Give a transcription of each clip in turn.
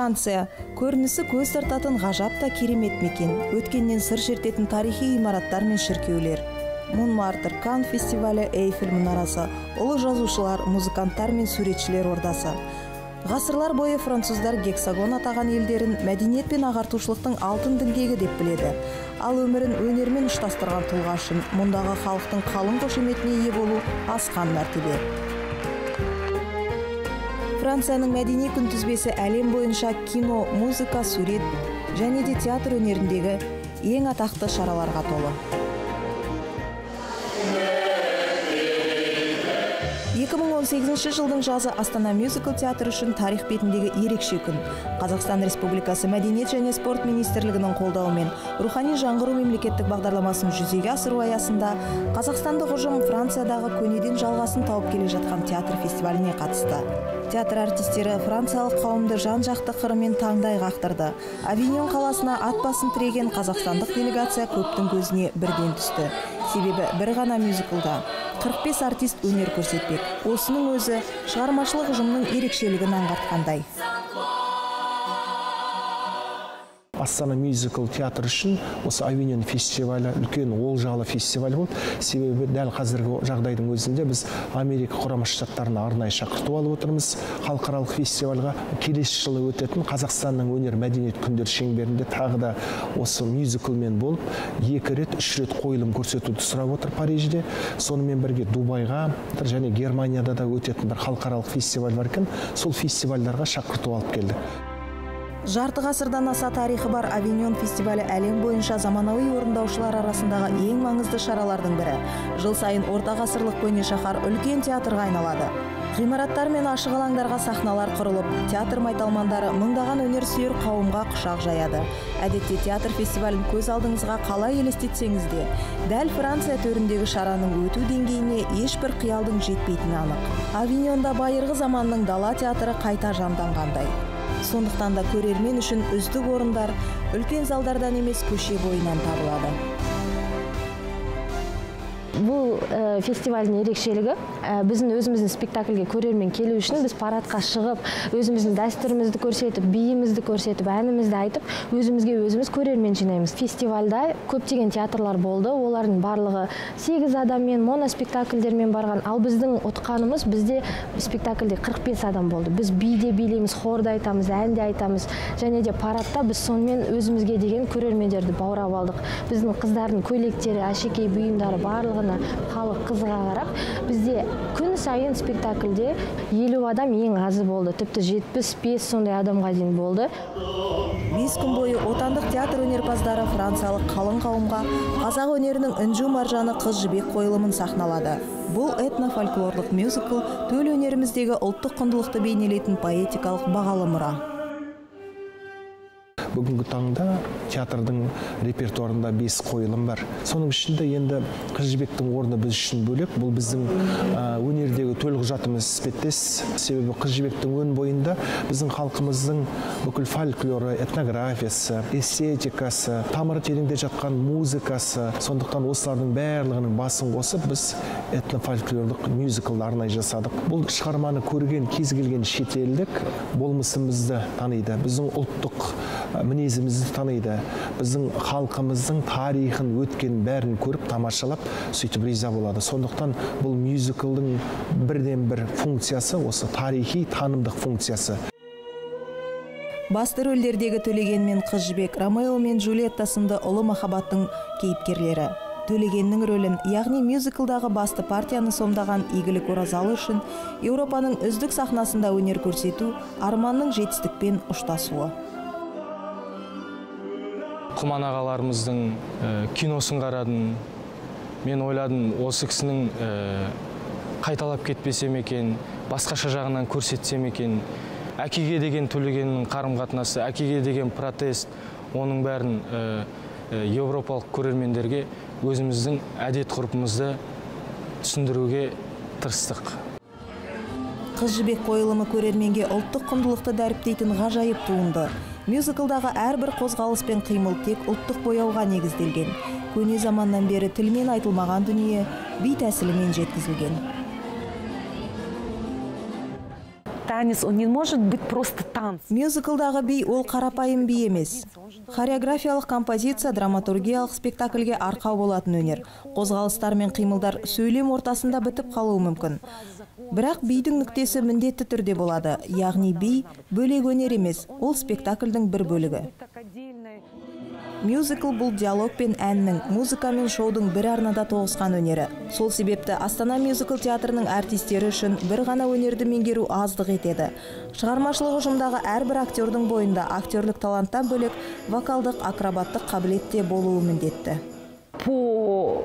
Франция. Көрінісі көз тартатын ғажап та керемет мекен. Өткеннен сыр шертетін тарихи имараттар мен шіркеулер. Монмартр, Канн фестивалі, Эйфель мұнарасы, ұлы жазушылар, музыканттар мен суретшілер ордасы. Ғасырлар бойы француздар гексагон атаған елдерін мәдениет пен ағартушылықтың алтын діңгегі деп біледі. Ал өмірін өнермен ұштастырған тұлға үшін мұндағы халықтың қалың қошеметіне ие болу асқан мәртебе. Францияның мәдени күнтізбесі әлем бойынша кино, музыка, сурет және де театр өнеріндегі ең атақты шараларға толы. 2018 жылдың жазы Астана мюзикл театры үшін тарих бетіндегі ерекше күн. Қазақстан Республикасы Мәдениет және спорт министрлігінің қолдауымен рухани жаңғыру мемлекеттік бағдарламасын жүзеге асыру аясында қазақстандық ұжым Франциядағы көнеден жалғасын тауып келе жатқан театр фестиваліне қатысты. Театр артистері франциялық қауымды жан-жақты қырымен таңдай қақтырды. Авиньон қаласына ат басын тіреген қазақстандық делегация көптің көзіне бірден түсті. Себебі бір ғана мюзиклда 45 артист өнер көрсетпек. Осының өзі шығармашылық ұжымның ерекшелігін аңғартқандай. Астана мюзикл театр үшін осы Авиньон фестивалі үлкен олжалы фестиваль болды. Себебі дәл қазіргі жағдайдың өзінде біз Америка құрама штаттарына арнайы шақырту алып отырмыз. Халықаралық фестивальға келесі жылы өтетін Қазақстанның өнер мәдениет күндері шеңберінде тағы да осы мюзиклмен болып 2 рет, 3 рет қойылым көрсетуді сұрап отыр Парижде. Сонымен бірге Дубайға және Германияда да өтетін бір халықаралық фестиваль бар екен. Сол фестивальдарға шақырту алып келдік. Жарты ғасырдан аса тарихы бар Авиньон фестивалі әлем бойынша заманауи орындаушылар арасындағы ең маңызды шаралардың бірі. Жыл сайын орта ғасырлық көне шаһар үлкен театрға айналады. Ғимараттар мен ашық алаңдарға сахналар құрылып, театр майталмандары мыңдаған өнер сүйер қауымға құшақ жаяды. Әдетте театр фестивалін көз алдыңызға қалай елестетсеңіз де, дәл Франция төріндегі шараның өту деңгейіне ешбір қиялдың жетпейтіні анық. Авиньонда байырғы заманның дала театры қайта жанданғандай. Сондықтан да көрермен үшін үздік орындар үлкен залдардан емес көше бойынан табылады. Бұл фестивальдің ерекшелігі біздің өзіміздің спектакльге көрермен келу үшін біз парадқа шығып, өзіміздің дәстүрімізді көрсетіп, биімізді көрсетіп, әнімізді айтып, өзімізге өзіміз көрермен жинаймыз. Фестивальда көптеген театрлар болды, олардың барлығы 8 адаммен, моноспектакльдермен барған, ал біздің ұтқанымыз бізде спектакльде 45 адам болды. Біз биде билейміз, хорда айтамыз, әнде айтамыз, және де парадта біз сонымен өзімізге деген көрермендерді баурап алдық. Біздің қыздардың көйлектері, әшекей бұйымдары барлығы халық қызыға қарап, бізде күн сайын спектакльде 50 адам ең азы болды. Тіпті 75 сондай адамға дейін болды. 5 күн бойы отандық театр өнерпаздары франциялық қалың қауымға қазақ өнерінің інжу маржаны қыз жібек қойылымын сахналады. Бұл этно-фольклорлық мюзикл төл өнеріміздегі ұлттық құндылықты бейнелейтін поэтикалық бағалы мұра. Бүгінгі таңда театрдың репертуарында 5 қойылым бар. Соның ішінде енді Қыз жібектің орны біз үшін бөлек. Бұл біздің өнердегі төлқұжатымыз іспеттес. Себебі Қыз жібектің өн бойында біздің халқымыздың бүкіл фольклоры, этнографиясы, эстетикасы, тамыры тереңде жатқан музыкасы. Сондықтан осылардың барлығының басын қосып, біз этнофольклорлық мюзиклды арнайы жасадық. Бұл шығарманы көрген кез келген шетелдік болмысымызды таниды. Біздің ұлттық мінезімізді таниды. Біздің халқымыздың тарихын өткен бәрін көріп, тамашалап, сөйтіп риза болады. Сондықтан бұл мюзиклдің бірден бір функциясы, осы тарихи танымдық функциясы. Басты рөлдердегі Төлеген мен Қыз жібек, Ромео мен Джульетта сынды ұлы махаббаттың кейіпкерлері. Төлегеннің рөлін, яғни мюзиклдағы басты партияны сомдаған игілік оразалы үшін Еуропаның үздік сахнасында өнер көрсету, арманның жетістікпен ұштасуы. Құман ағаларымыздың киносын қарадым. Мен ойладым, осы кісінің қайталап кетпесем екен, басқаша жағынан көрсетсем екен. Әкеге деген Төлегеннің қарым-қатынасы, әкеге деген протест, оның бәрін европалық көрермендерге өзіміздің әдет ғұрпымызды түсіндіруге тырыстық. Қыз жібек қойылымы көрерменге ұлттық құндылықты дәріптейтін ғажайып туынды. Мюзиклдағы әрбір қозғалыс пен қимыл тек ұлттық бояуға негізделген. Көне заманнан бері тілмен айтылмаған дүние би тәсілімен жеткізілген. танец, он не может быть просто танцем. Мюзиклдағы би ол қарапайым би емес. Хореографиялық композиция драматургиялық спектакльге арқау болатын өнер. Қозғалыстар мен қимылдар сөйлем ортасында бітіп қалуы мүмкін. Бірақ бидің нүктесі міндетті түрде болады. Яғни би бөлек өнер емес, ол спектакльдің бір бөлігі. Мюзикл бұл диалог пен әннің, музыка мен шоудың бір арнада тоғысқан өнері. Сол себепті Астана мюзикл театрының артистері үшін бір ғана өнерді меңгеру аздық етеді. Шығармашылық ұжымдағы әрбір актердің бойында актерлік таланттан бөлек вокалдық, акробаттық қабілетте болуы міндетті. По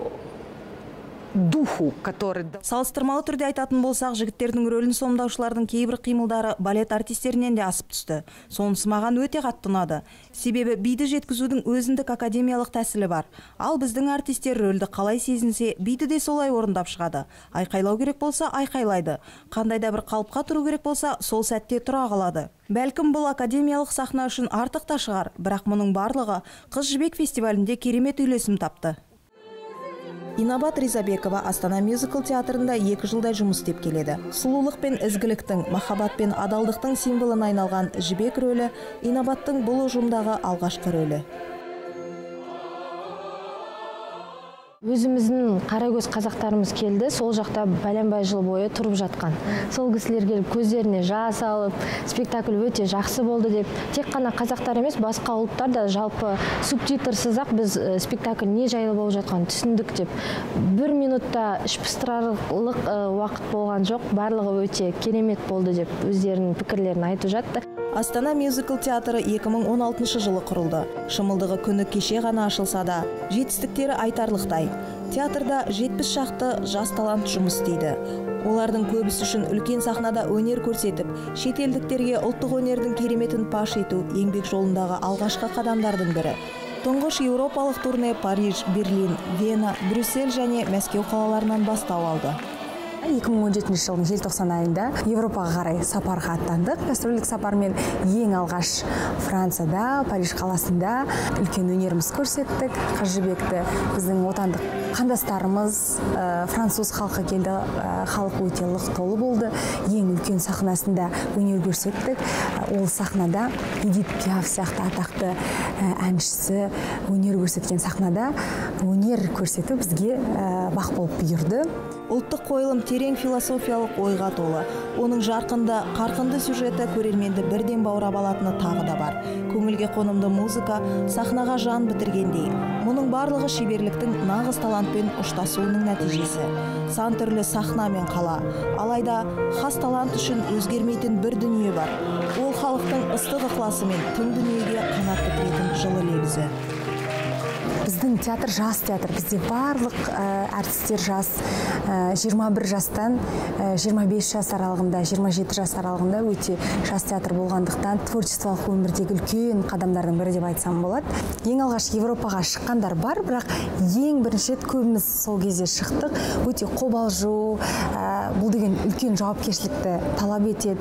духу, который... Салыстырмалы түрде айтатын болсақ, жігіттердің рөлін сомдаушылардың кейбір қимылдары балет артистерінен де асып түсті. Сонысы маған өте қатты ұнады. Себебі биді жеткізудің өзіндік академиялық тәсілі бар. Ал біздің артистер рөлді қалай сезінсе, биді де солай орындап шығады. Айқайлау керек болса, айқайлайды. Қандай да бір қалыпқа тұру керек болса, сол сәтте тұра қалады. Бәлкім бұл академиялық сахна үшін артық та шығар, бірақ мұның барлығы Қыз жібек фестивалінде керемет үйлесім тапты. Инабат Ризабекова Астана мюзикл театрында 2 жылдай жұмыс істеп келеді. Сұлулық пен ізгіліктің, махаббат пен адалдықтың символына айналған жібек рөлі Инабаттың бұл ұжымдағы алғашқы рөлі. Өзіміздің қарагөз қазақтарымыз келді, сол жақта бәленбай жыл бойы тұрып жатқан. Сол кісілер келіп көздеріне жас алып, спектакль өте жақсы болды деп, тек қана қазақтар емес, басқа ұлттар да жалпы субтитрсыз-ақ біз спектакль не жайлы болып жатқан түсіндік деп. 1 минутта ішпыстырарлық уақыт болған жоқ, барлығы өте керемет болды деп өздерінің пікірлерін айтып жатты. Астана мюзикл театры 2016 жылы құрылды. Шымылдығы күні кеше ғана ашылса да, жетістіктері айтарлықтай. Театрда 70 шақты жас талант жұмыс істейді. Олардың көбісі үшін үлкен сахнада өнер көрсетіп, шетелдіктерге ұлттық өнердің кереметін паш ету еңбек жолындағы алғашқы қадамдардың бірі. Тұңғыш еуропалық турне Париж, Берлин, Вена, Брюссель және Мәскеу қалаларынан бастау алды. 2017 жылдың желтоқсан айында Европаға қарай сапарға аттандық. Гастрольдік сапармен ең алғаш Францияда, Париж қаласында үлкен өнеріміз көрсеттік. Қыз жібекті біздің отандық қандастарымыз, француз халқы келді, халық өте лық толы болды. Ең үлкен сахнасында өнер көрсеттік. Ол сахнада Эдит Пиаф сияқты атақты әншісі өнер көрсеткен сахнада өнер көрсетіп бізге бақ болып бұйырды. Ұлттық қойылым терең философиялық ойға толы. Оның жарқынды, қарқынды сюжеті көрерменді бірден баурап алатыны тағы да бар. Көңілге қонымды музыка сахнаға жан бітіргендей. Мұның барлығы шеберліктің нағыз талантпен ұштасуының нәтижесі. Сан түрлі сахна мен қала. Алайда хас талант үшін өзгермейтін бір дүние бар. Ол халықтың ыстық ықыласы мен тың дүниеге қанат бітіретін жылы лебізі. Біздің театр жас театр. Бізде барлық әртістер жас. 21 жастан 25 жас аралығында, 27 жас аралығында өте жас театр болғандықтан творчестволық өмірдегі үлкен қадамдардың бірі деп айтсам болады. Ең алғаш Европаға шыққандар бар, бірақ ең бірінші рет көбіміз сол кезде шықтық. Өте қобалжу, бұл деген үлкен жауапкершілікті талап етеді.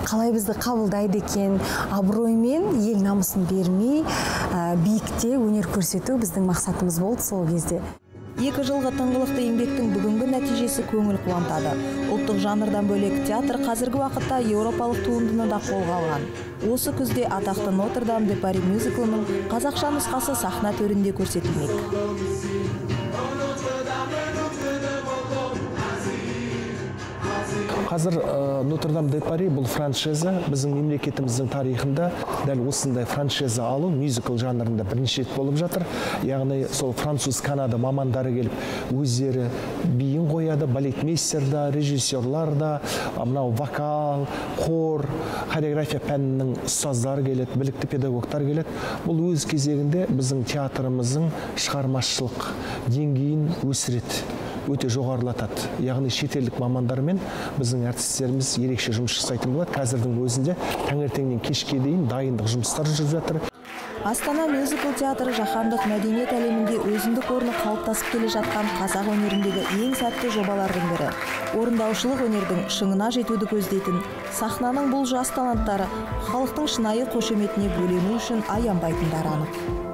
Қалай бізді қабылдайды екен, абыроймен ел намысын бермей, биікте өнер көрсету біздің мақсатымыз болды сол кезде. 2 жылғы тыңғылықты еңбектің бүгінгі нәтижесі көңіл қуантады. Ұлттық жанрдан бөлек театр қазіргі уақытта еуропалық туындыны да қолға алған. Осы күзде атақты Нотр-Дам де Пари мюзиклінің қазақша нұсқасы сахна төрінде көрсетілмек. Қазір Нотр-Дам де Пари бұл франшиза. Біздің мемлекетіміздің тарихында дәл осындай франшиза алу мюзикл жанрында бірнеше рет болып жатыр. Яғни сол француз-канада мамандары келіп өздері биін қояды, балетмейстер да, режиссерлар да, мынау вокал, хор, хореография пәнінің ұстаздары келеді, білікті педагогтар келеді. Бұл өз кезегінде біздің театрымыздың шығармашылық деңгейін өсіреді, өте жоғарылатады. Яғни шетелдік мамандармен біздің әртістеріміз ерекше жұмыс жасайтын болады. Қазірдің өзінде таңертеңнен кешке дейін дайындық жұмыстары жүріп жатыр. Астана мюзикл театры жаһандық мәдениет әлемінде өзіндік орны қалыптасып келе жатқан қазақ өнеріндегі ең сәтті жобалардың бірі. Орындаушылық өнердің шыңына жетуді көздейтін сахнаның бұл жас таланттары халықтың шынайы қошеметіне бөлену үшін аянбайтындары анық.